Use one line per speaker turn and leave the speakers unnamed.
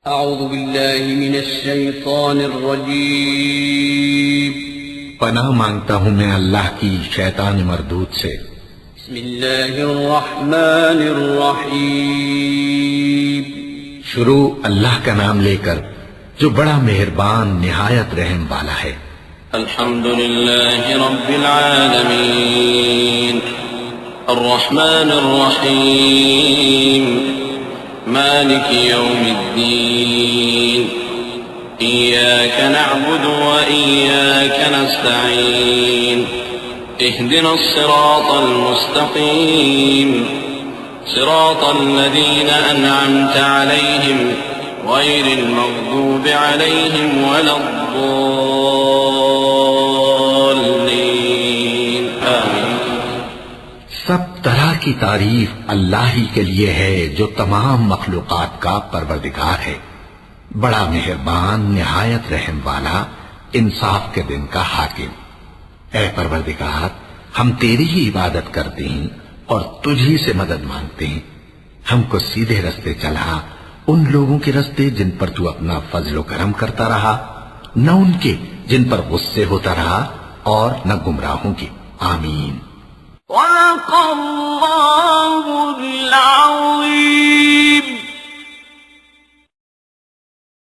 اعوذ باللہ من الشیطان الرجیم
پناہ مانگتا ہوں میں اللہ کی شیطان مردود سے۔
بسم اللہ الرحمن الرحیم
شروع اللہ کا نام لے کر جو بڑا مہربان نہایت رحم والا ہے۔
الحمد للہ رب العالمین الرحمن الرحیم مالک یوم الدین إياك نعبد وإياك نستعين اهدنا الصراط المستقيم صراط الذين أنعمت عليهم غير المغضوب عليهم ولا الضالين آمين۔
سب طرح کی تعریف اللہ ہی کے لیے ہے جو تمام مخلوقات کا پروردگار ہے، بڑا مہربان نہایت رحم والا، انصاف کے دن کا حاکم۔ اے پروردگار، ہم تیری ہی عبادت کرتے ہیں اور تجھی سے مدد مانگتے ہیں۔ ہم کو سیدھے رستے چلا، ان لوگوں کے رستے جن پر تو اپنا فضل و کرم کرتا رہا، نہ ان کے جن پر غصے ہوتا رہا، اور نہ گمراہوں کے۔ آمین۔
وَلَقَ اللَّهُ